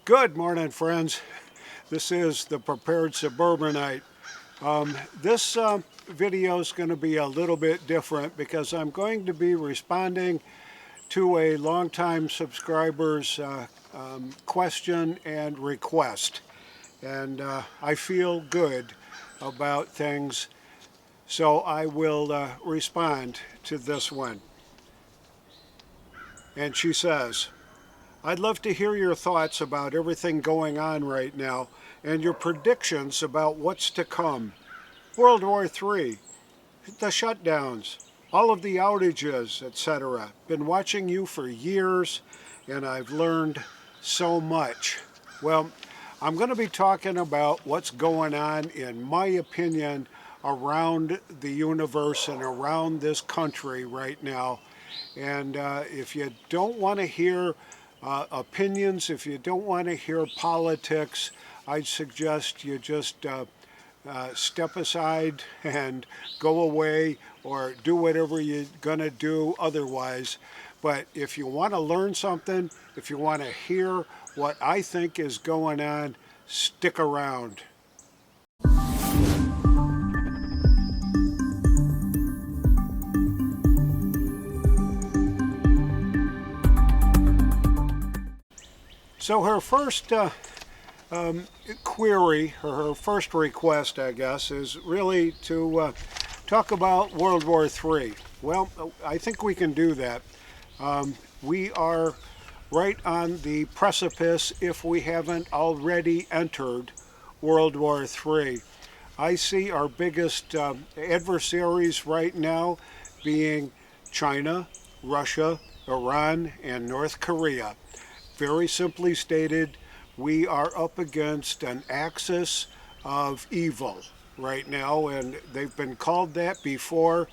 Good morning, friends. This is the Prepared Suburbanite. This video is going to be a little bit different because I'm going to be responding to a longtime subscriber's question and request. And I feel good about things, so I will respond to this one. And she says, I'd love to hear your thoughts about everything going on right now and your predictions about what's to come. World War III, the shutdowns, all of the outages, etc. Been watching you for years and I've learned so much. Well, I'm going to be talking about what's going on, in my opinion, around the universe and around this country right now. And if you don't want to hear opinions, if you don't want to hear politics, I'd suggest you just step aside and go away or do whatever you're going to do otherwise. But if you want to learn something, if you want to hear what I think is going on, stick around. So her first query, or her first request, I guess, is really to talk about World War III. Well, I think we can do that. We are right on the precipice, if we haven't already entered World War III. I see our biggest adversaries right now being China, Russia, Iran, and North Korea. Very simply stated, we are up against an axis of evil right now, and they've been called that before.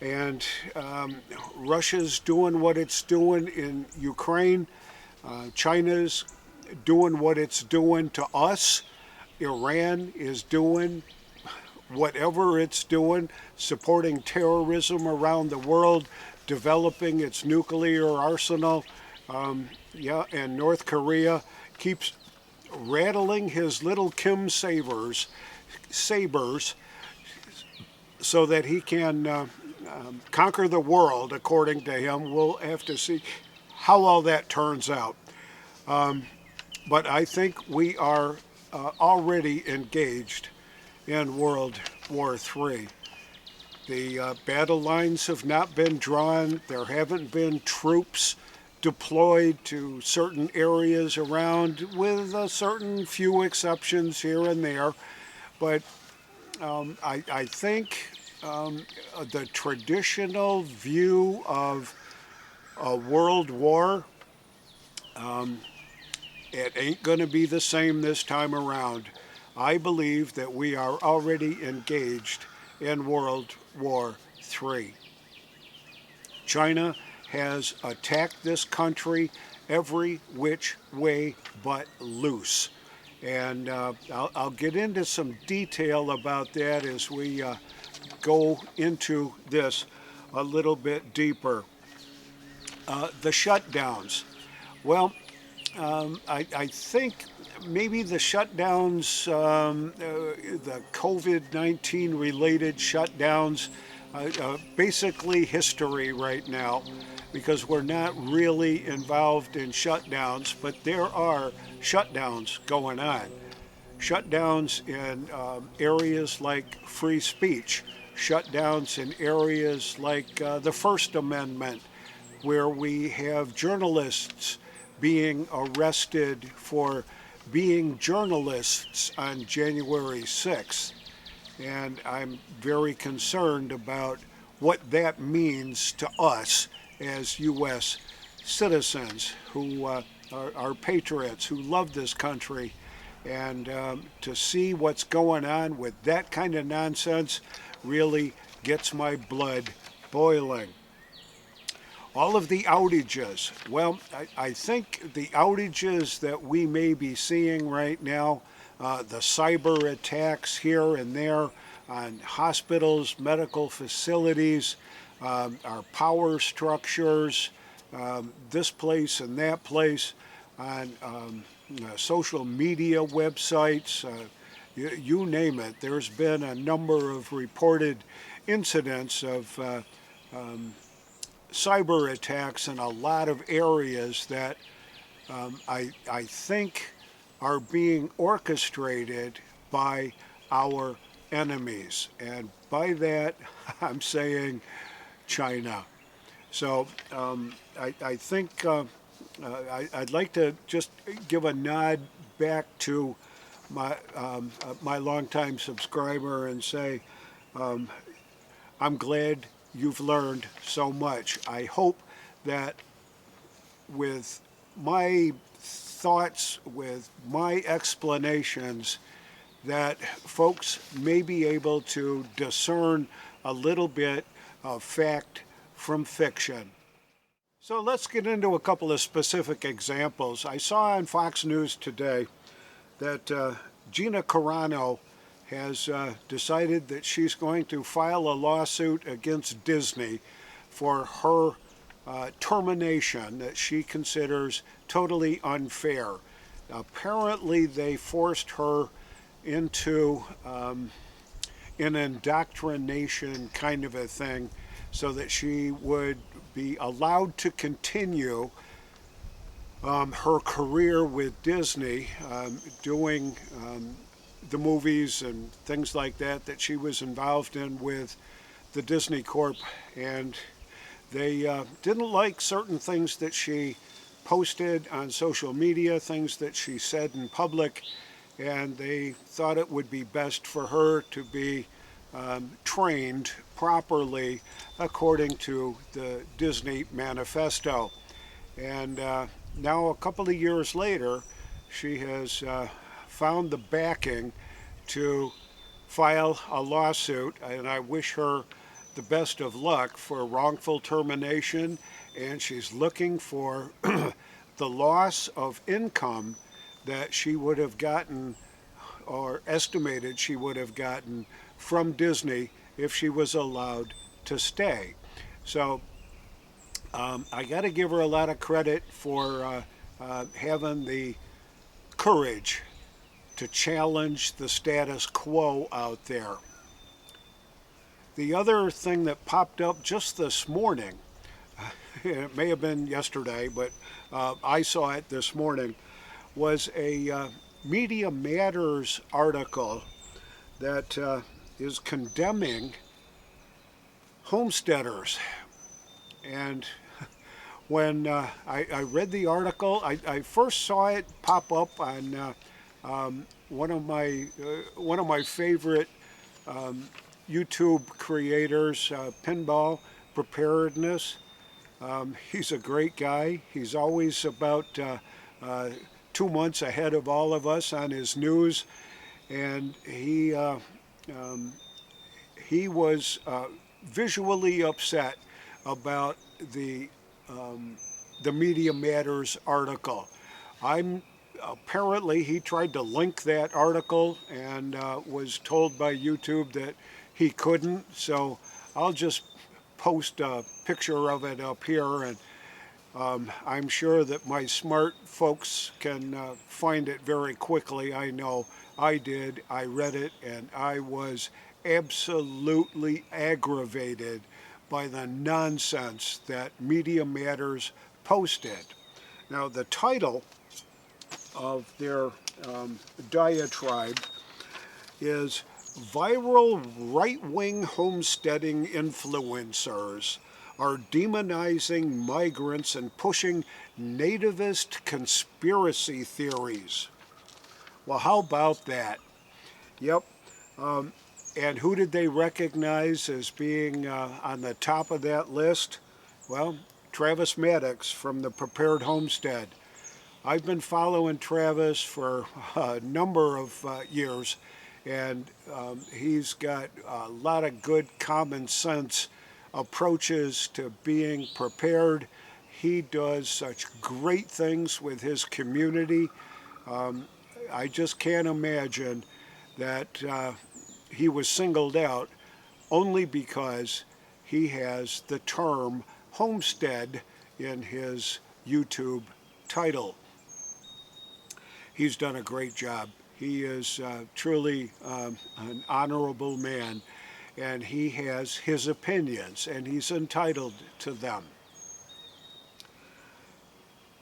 And Russia's doing what it's doing in Ukraine. China's doing what it's doing to us. Iran is doing whatever it's doing, supporting terrorism around the world, developing its nuclear arsenal. And North Korea keeps rattling his little Kim sabers so that he can conquer the world, according to him. We'll have to see how all that turns out. But I think we are already engaged in World War III. The battle lines have not been drawn. There haven't been troops deployed to certain areas around, with a certain few exceptions here and there. But I think the traditional view of a world war, it ain't going to be the same this time around. I believe that we are already engaged in World War III. China has attacked this country every which way but loose. And I'll get into some detail about that as we go into this a little bit deeper. The shutdowns. Well, I think maybe the shutdowns, the COVID-19 related shutdowns, basically history right now, because we're not really involved in shutdowns, but there are shutdowns going on. Shutdowns in areas like free speech, shutdowns in areas like the First Amendment, where we have journalists being arrested for being journalists on January 6th. And I'm very concerned about what that means to us as U.S. citizens who are patriots, who love this country. And to see what's going on with that kind of nonsense really gets my blood boiling. All of the outages. Well, I think the outages that we may be seeing right now, the cyber attacks here and there on hospitals, medical facilities, our power structures, this place and that place, on social media websites, you name it. There's been a number of reported incidents of cyber attacks in a lot of areas that I think are being orchestrated by our enemies. And by that, I'm saying China. So I think I'd like to just give a nod back to my longtime subscriber and say I'm glad you've learned so much. I hope that with my thoughts, with my explanations, that folks may be able to discern a little bit of fact from fiction. So let's get into a couple of specific examples. I saw on Fox News today that Gina Carano has decided that she's going to file a lawsuit against Disney for her termination that she considers totally unfair. Apparently they forced her into an indoctrination kind of a thing so that she would be allowed to continue her career with Disney, doing the movies and things like that that she was involved in with the Disney Corp. And they didn't like certain things that she posted on social media, things that she said in public, and they thought it would be best for her to be trained properly according to the Disney manifesto. And now a couple of years later, she has found the backing to file a lawsuit, and I wish her the best of luck for wrongful termination, and she's looking for the loss of income that she would have gotten, or estimated she would have gotten, from Disney if she was allowed to stay. So I got to give her a lot of credit for having the courage to challenge the status quo out there. The other thing that popped up just this morning, it may have been yesterday, but I saw it this morning, was a Media Matters article that is condemning homesteaders. And when I read the article, I first saw it pop up on one of my favorite YouTube creators, Pinball Preparedness. He's a great guy. He's always about 2 months ahead of all of us on his news, and he was visually upset about the Media Matters article. Apparently he tried to link that article and was told by YouTube that he couldn't, so I'll just post a picture of it up here, and I'm sure that my smart folks can find it very quickly. I know I did. I read it, and I was absolutely aggravated by the nonsense that Media Matters posted. Now, the title of their diatribe is "Viral Right-Wing Homesteading Influencers Are Demonizing Migrants and Pushing Nativist Conspiracy Theories." Well, how about that? Yep. And who did they recognize as being on the top of that list? Well, Travis Maddox from the Prepared Homestead. I've been following Travis for a number of years, and he's got a lot of good common sense approaches to being prepared. He does such great things with his community. I just can't imagine that he was singled out only because he has the term homestead in his YouTube title. he's done a great job. He is truly an honorable man, and he has his opinions, and he's entitled to them.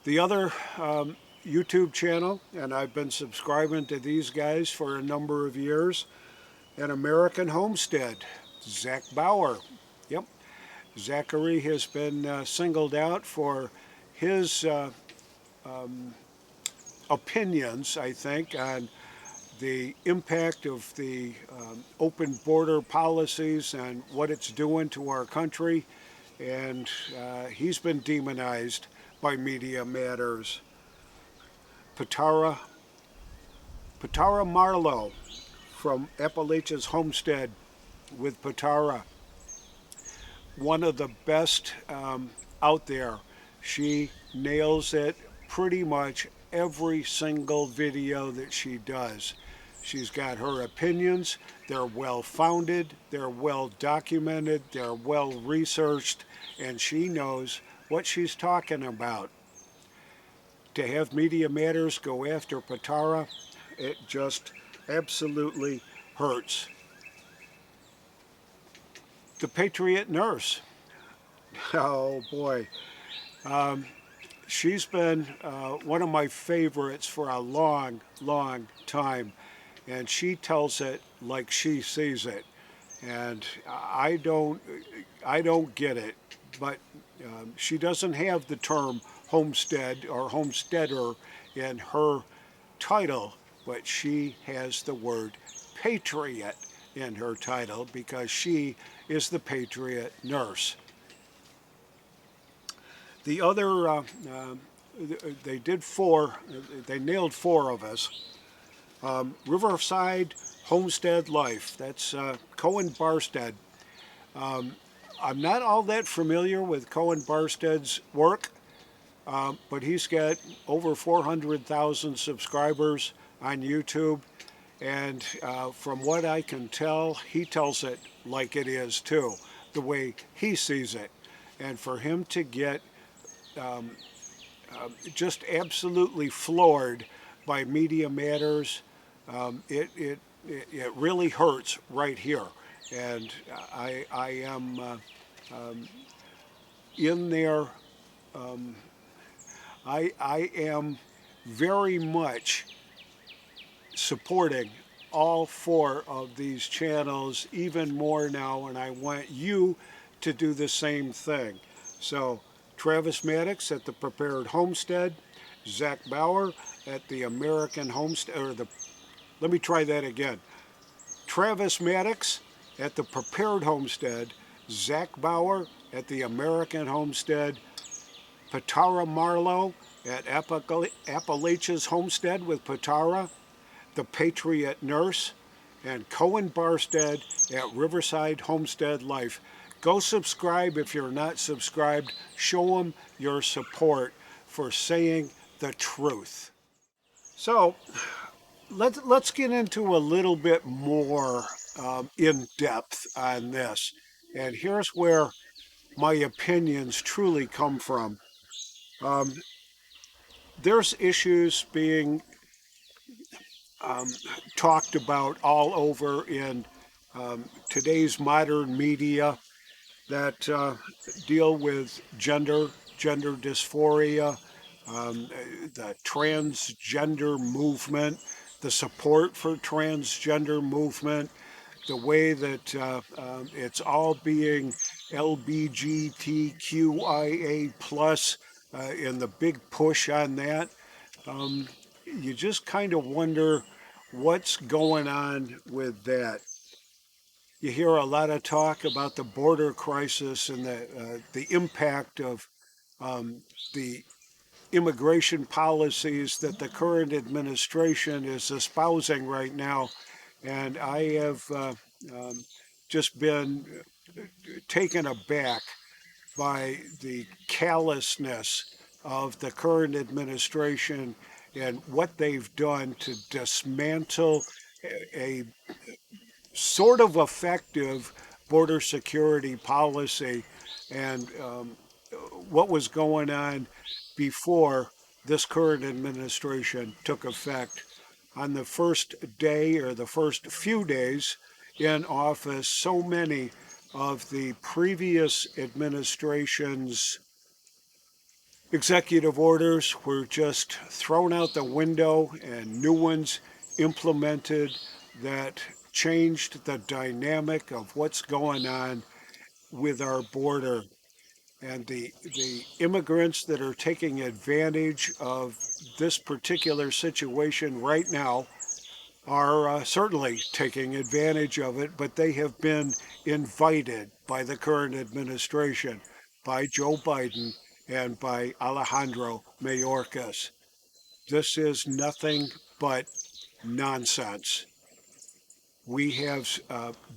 The other YouTube channel, and I've been subscribing to these guys for a number of years, An American Homestead, Zach Bauer. Yep, Zachary has been singled out for his opinions, I think, on the impact of the open border policies and what it's doing to our country. And he's been demonized by Media Matters. Patara, Patara Marlowe from Appalachia's Homestead with Patara, one of the best out there. She nails it pretty much every single video that she does. She's got her opinions. They're well founded, they're well documented, they're well researched, and she knows what she's talking about. To have Media Matters go after Patara, it just absolutely hurts. The Patriot Nurse. Oh boy. She's been one of my favorites for a long, long time, and she tells it like she sees it. And I don't get it, but she doesn't have the term homestead or homesteader in her title, but she has the word patriot in her title because she is the Patriot Nurse. The other, they did four, they nailed four of us. Riverside Homestead Life, that's Goin Barstead. I'm not all that familiar with Goin Barstead's work, but he's got over 400,000 subscribers on YouTube. And from what I can tell, he tells it like it is too, the way he sees it. And for him to get just absolutely floored by Media Matters, it really hurts right here. And I am in there. I am very much supporting all four of these channels even more now, and I want you to do the same thing. So Travis Maddox at the Prepared Homestead, Zach Bauer at the American Homestead, let me try that again. Travis Maddox at the Prepared Homestead, Zach Bauer at the American Homestead, Patara Marlowe at Appalachia's Homestead with Patara, the Patriot Nurse, and Goin Barstead at Riverside Homestead Life. Go subscribe if you're not subscribed. Show them your support for saying the truth. So let's get into a little bit more in depth on this. And here's where my opinions truly come from. There's issues being talked about all over in today's modern media that deal with gender dysphoria, the transgender movement, the support for transgender movement, the way that it's all being LBGTQIA plus in the big push on that. You just kind of wonder what's going on with that. You hear a lot of talk about the border crisis and the impact of the immigration policies that the current administration is espousing right now. And I have just been taken aback by the callousness of the current administration and what they've done to dismantle a sort of effective border security policy. And what was going on before this current administration took effect, on the first day or the first few days in office, so many of the previous administration's executive orders were just thrown out the window and new ones implemented that changed the dynamic of what's going on with our border. And the immigrants that are taking advantage of this particular situation right now are certainly taking advantage of it, but they have been invited by the current administration, by Joe Biden, and by Alejandro Mayorkas. This is nothing but nonsense. We have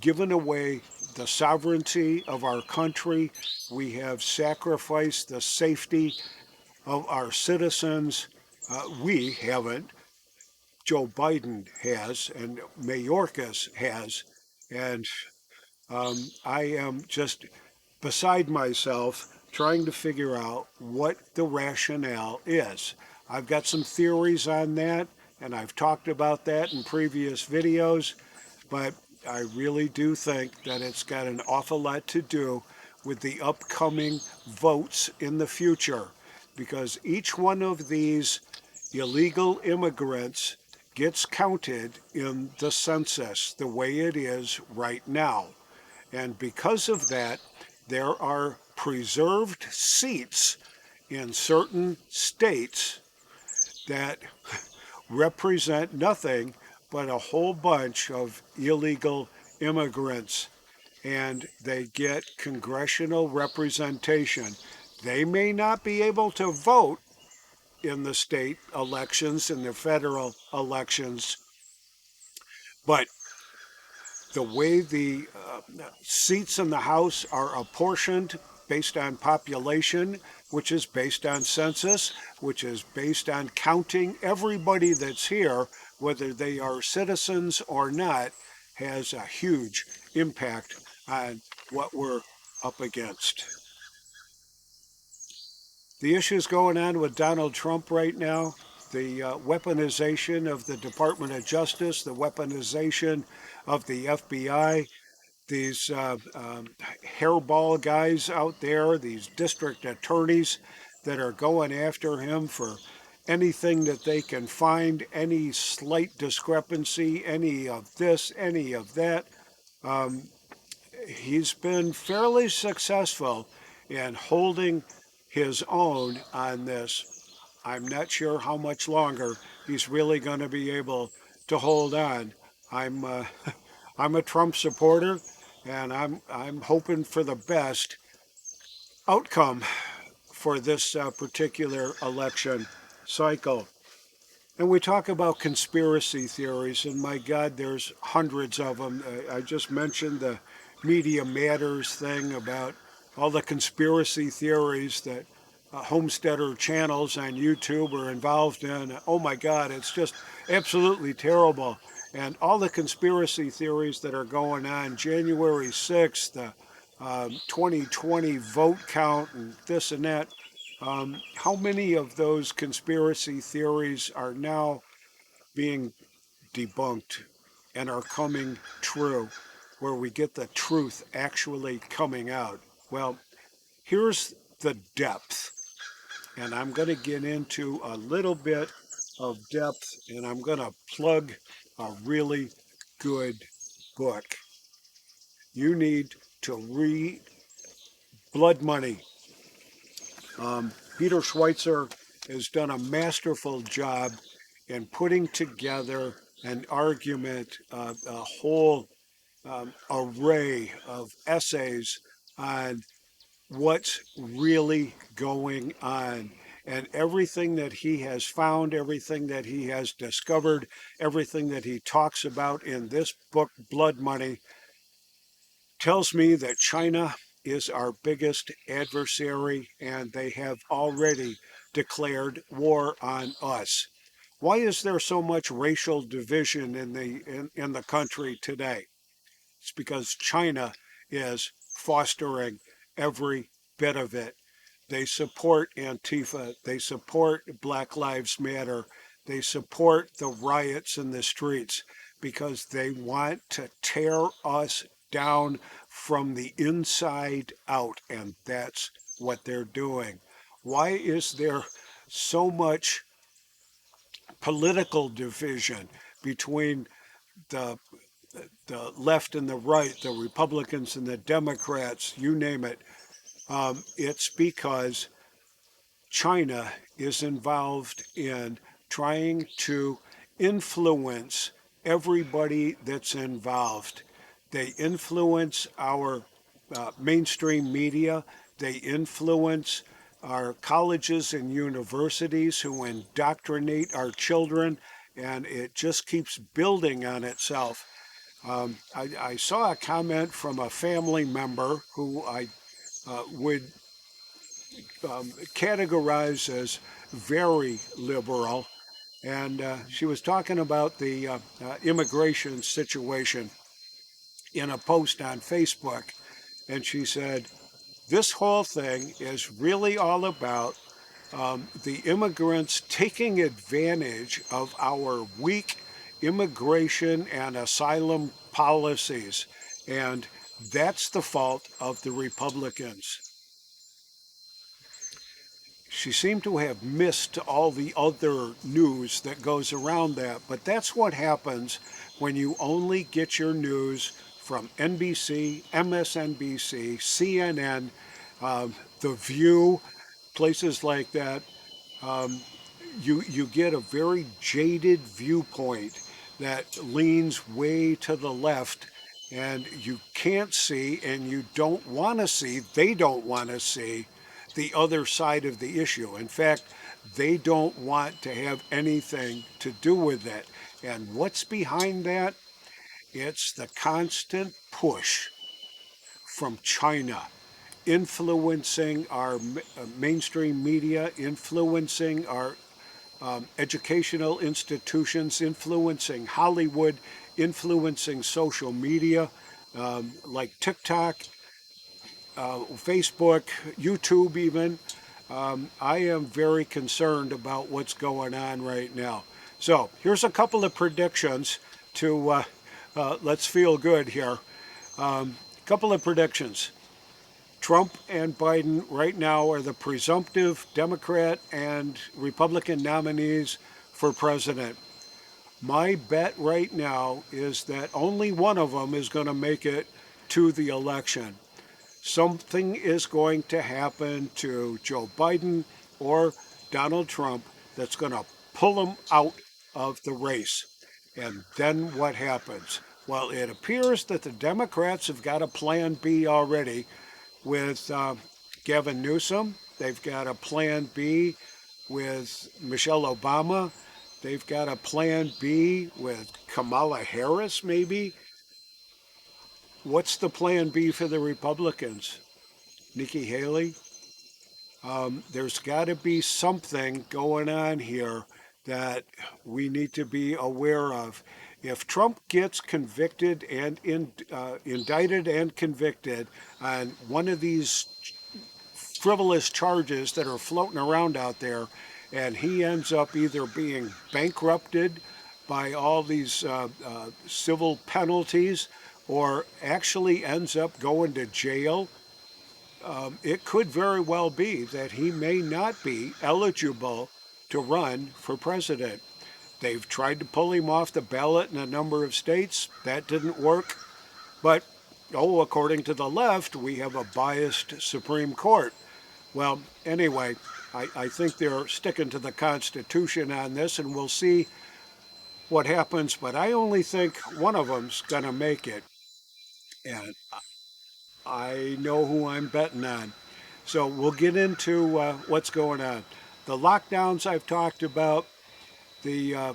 given away the sovereignty of our country. We have sacrificed the safety of our citizens. We haven't. Joe Biden has, and Mayorkas has, and I am just beside myself trying to figure out what the rationale is. I've got some theories on that, and I've talked about that in previous videos, but I really do think that it's got an awful lot to do with the upcoming votes in the future, because each one of these illegal immigrants gets counted in the census the way it is right now. And because of that, there are preserved seats in certain states that represent nothing but a whole bunch of illegal immigrants, and they get congressional representation. They may not be able to vote in the state elections and the federal elections, but the way the seats in the House are apportioned based on population, which is based on census, which is based on counting everybody that's here, whether they are citizens or not, has a huge impact on what we're up against. The issues going on with Donald Trump right now, the weaponization of the Department of Justice, the weaponization of the FBI, these hairball guys out there, these district attorneys that are going after him for anything that they can find, any slight discrepancy, any of this, any of that. Um, he's been fairly successful in holding his own on this. I'm not sure how much longer he's really going to be able to hold on. I'm I'm a Trump supporter, and I'm hoping for the best outcome for this particular election cycle. And we talk about conspiracy theories, and my God, there's hundreds of them. I just mentioned the Media Matters thing about all the conspiracy theories that homesteader channels on YouTube are involved in. Oh my God, it's just absolutely terrible. And all the conspiracy theories that are going on, January 6th, the 2020 vote count, and this and that. How many of those conspiracy theories are now being debunked and are coming true, where we get the truth actually coming out? Well, here's the depth, and I'm going to get into a little bit of depth, and I'm going to plug a really good book. You need to read Blood Money. Peter Schweitzer has done a masterful job in putting together an argument, a whole array of essays on what's really going on. And everything that he has found, everything that he has discovered, everything that he talks about in this book, Blood Money, tells me that China is our biggest adversary and they have already declared war on us. Why is there so much racial division in the country today? It's because China is fostering every bit of it. They support Antifa. They support Black Lives Matter. They support the riots in the streets because they want to tear us down from the inside out. And that's what they're doing. Why is there so much political division between the the left and the right, the Republicans and the Democrats, you name it? It's because China is involved in trying to influence everybody that's involved. They influence our mainstream media, they influence our colleges and universities who indoctrinate our children, and it just keeps building on itself. I saw a comment from a family member who I would categorize as very liberal, and she was talking about the immigration situation in a post on Facebook, and she said, this whole thing is really all about the immigrants taking advantage of our weak immigration and asylum policies, and that's the fault of the Republicans. She seemed to have missed all the other news that goes around that. But that's what happens when you only get your news from NBC, MSNBC, CNN, The View, places like that. Um, you get a very jaded viewpoint that leans way to the left, and you can't see and you don't want to see, they don't want to see the other side of the issue. In fact, they don't want to have anything to do with it. And what's behind that? It's the constant push from China influencing our mainstream media, influencing our educational institutions, influencing Hollywood, influencing social media like TikTok, Facebook, YouTube, even. I am very concerned about what's going on right now. So here's a couple of predictions to let's feel good here. A couple of predictions. Trump and Biden right now are the presumptive Democrat and Republican nominees for president. My bet right now is that only one of them is going to make it to the election. Something is going to happen to Joe Biden or Donald Trump that's going to pull them out of the race. And then what happens? Well, it appears that the Democrats have got a plan B already with Gavin Newsom. They've got a plan B with Michelle Obama. They've got a plan B with Kamala Harris, maybe. What's the plan B for the Republicans? Nikki Haley? There's got to be something going on here that we need to be aware of. If Trump gets convicted and indicted and convicted on one of these frivolous charges that are floating around out there, and he ends up either being bankrupted by all these civil penalties or actually ends up going to jail, it could very well be that he may not be eligible to run for president. They've tried to pull him off the ballot in a number of states. That didn't work. But, oh, according to the left, we have a biased Supreme Court. Well, anyway, I think they're sticking to the Constitution on this, and we'll see what happens. But I only think one of them's going to make it. And I know who I'm betting on. So we'll get into what's going on. The lockdowns I've talked about, the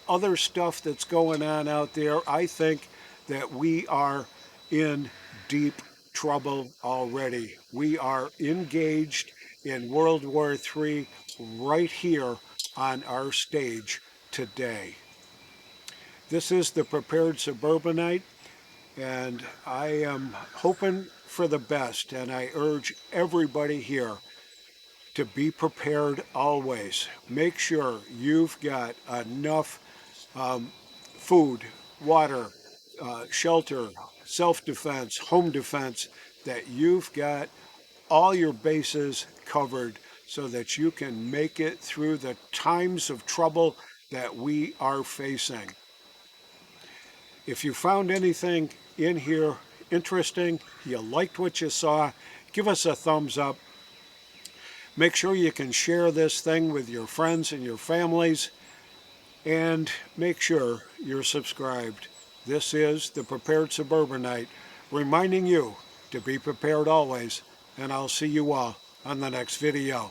other stuff that's going on out there, I think that we are in deep trouble already. We are engaged in World War III right here on our stage today. This is the Prepared Suburbanite, and I am hoping for the best, and I urge everybody here to be prepared always. Make sure you've got enough food, water, shelter, self-defense, home defense, that you've got all your bases covered so that you can make it through the times of trouble that we are facing. If you found anything in here interesting, you liked what you saw, give us a thumbs up. Make sure you can share this thing with your friends and your families, and make sure you're subscribed. This is the Prepared Suburbanite, reminding you to be prepared always, and I'll see you all on the next video.